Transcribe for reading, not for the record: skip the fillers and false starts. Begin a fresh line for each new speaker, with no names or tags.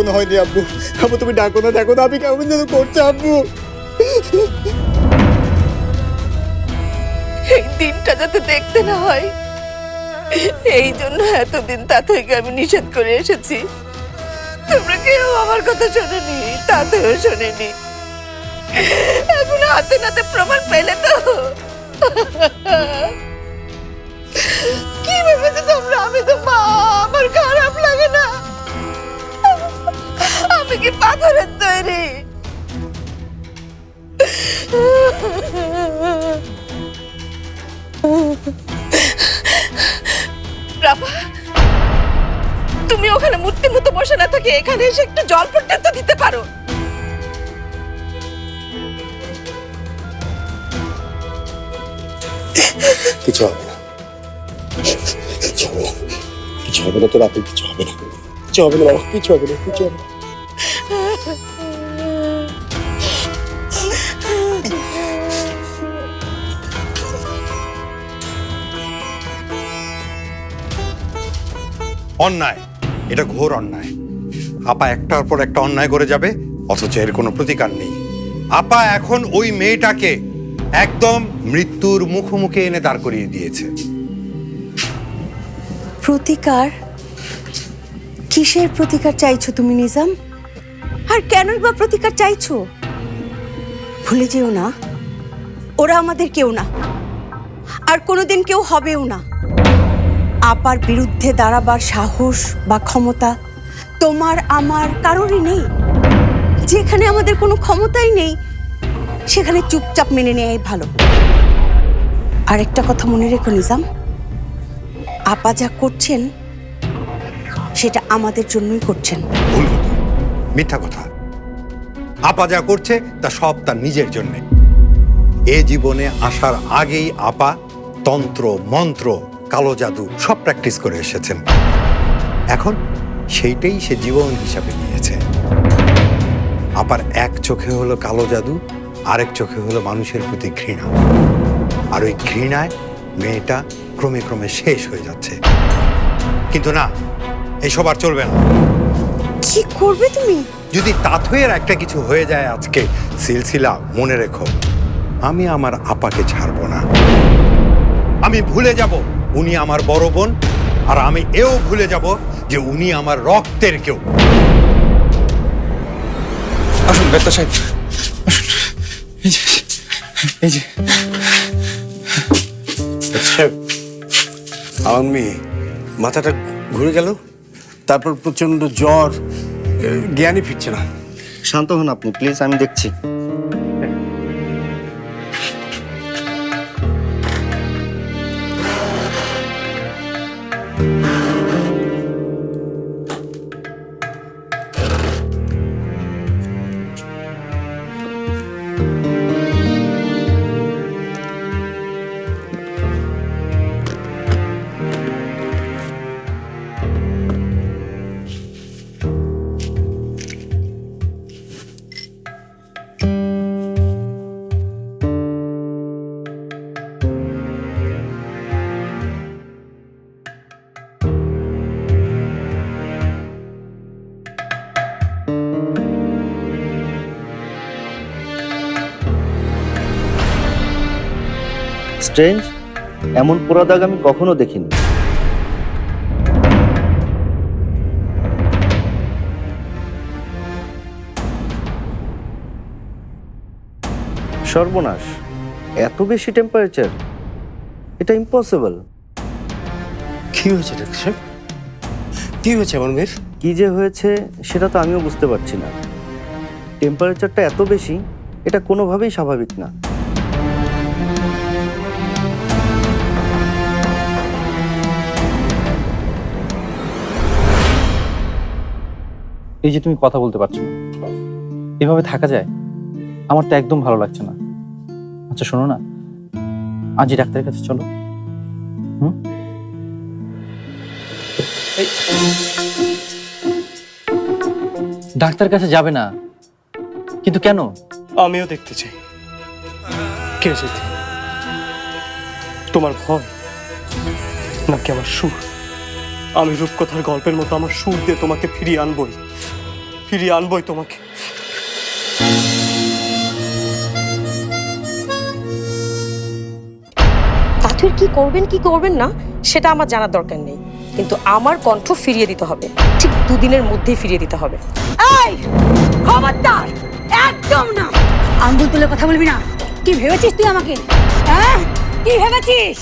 কোনো হয়নি আব্বু। আব্বু তুমি ডাকো না, দেখো না আমি কেমন যেন করছে আব্বু।
এই দিনটা যাতে দেখতে না হয়, এই জন্য এতদিন তাতইকে আমি নিষেধ করে এসেছি। তোমরা কেউ আমার কথা শোনেনি, তাতেও শোনেনি। এখন হাতে নাতে প্রমাণ পেলে তো কি ভেবেছো তোমরা? আমি তো মা, আমার খারাপ লাগে না? আমি কি পাথরের তৈরি? রাপা, তুমি ওখানে মূর্তির মতো বসে না থাকে এখানে এসে একটু জল পর্যন্ত দিতে পারো।
কিছু হবে না, কিছু হবে না, কিছু হবে না তো রাতে, কিছু হবে না, কিছু হবে না বাবা, কিছু হবে না, কিছু হবে না।
অন্যায়, এটা ঘোর অন্যায়। আপা একটার পর একটা অন্যায় করে যাবে, অথচ এর কোনো প্রতিকার নেই। আপা এখন ওই মেয়েটাকে একদম মৃত্যুর মুখোমুখি এনে দাঁড় করিয়ে দিয়েছে।
প্রতিকার? কিসের প্রতিকার চাইছো তুমি নিজাম? আর কেনই বা প্রতিকার চাইছো? ভুলে যেও না, ওরা আমাদের কেউ না, আর কোনোদিন কেউ হবেও না। আপার বিরুদ্ধে দাঁড়াবার সাহস বা ক্ষমতা তোমার আমার কারোরই নেই। যেখানে আমাদের কোনো ক্ষমতাই নেই, সেখানে চুপচাপ মেনে নেয়াই ভালো। আরেকটা কথা মনে রেখো নিজাম, আপা যা করছেন সেটা আমাদের জন্যই করছেন।
ভুল কথা, মিথ্যা কথা। আপা যা করছে তা সব তার নিজের জন্য। এ জীবনে আসার আগেই আপা তন্ত্র মন্ত্র কালো জাদু সব প্র্যাকটিস করে এসেছেন। এখন সেইটাই সে জীবন হিসাবে নিয়েছে। আপার এক চোখে হলো কালো জাদু, আরেক চোখে হলো মানুষের প্রতি ঘৃণা। আর ওই ঘৃণায় মেয়েটা ক্রমে ক্রমে শেষ হয়ে যাচ্ছে। কিন্তু না, এইসব আর চলবে না।
কি করবে তুমি?
যদি তাথইয়ের একটা কিছু হয়ে যায় আজকে, সিলসিলা মনে রেখো, আমি আমার আপাকে ছাড়বো না। আমি ভুলে যাব উনি আমার বড় বোন, আর আমি এও ভুলে যাব যে উনি আমার রক্তের কেউ।
আসুন ডাক্তার সাহেব, আসুন। এই যে
আমার মেয়ে মাথাটা ঘুরে গেল, তারপর প্রচন্ড জ্বর, জ্ঞানই ফিরছে না।
শান্ত হন আপনি প্লিজ, আমি দেখছি। স্ট্রেঞ্জ, এমন পোড়া দাগ আমি কখনো দেখিনি। সর্বনাশ, এত বেশি টেম্পারেচার, এটা ইম্পসিবল।
কি হয়েছে ডাক্তার সাহেব? কি হয়েছে আমার মেয়ের?
কি যে হয়েছে সেটা তো আমিও বুঝতে পারছি না। টেম্পারেচারটা এত বেশি, এটা কোনোভাবেই স্বাভাবিক না।
এই যে তুমি কথা বলতে পারছো না, এভাবে থাকা যায়? আমার তো একদম ভালো লাগছে না। আচ্ছা শোনো না, আজই ডাক্তারের কাছে চলো। ডাক্তার কাছে যাবে না কিন্তু কেন?
আমিও দেখতে চাই কে যেতে, তোমার ভয় নাকি আমার সুর? আমি রূপকথার গল্পের মতো আমার সুর দিয়ে তোমাকে ফিরিয়ে আনবই। ফিরিয়ে আনবই তোমাকে।
তাথুর কি করবেন না সেটা আমার জানার দরকার নেই, কিন্তু আমার কণ্ঠ ফিরিয়ে দিতে হবে, ঠিক 2 দিনের মধ্যেই ফিরিয়ে দিতে হবে।
এই খবরদার, একদম না। আঙ্গুল তুলে কথা বলবি না। কি ভেবেছিস তুই আমাকে? হ্যাঁ, কি ভেবেছিস?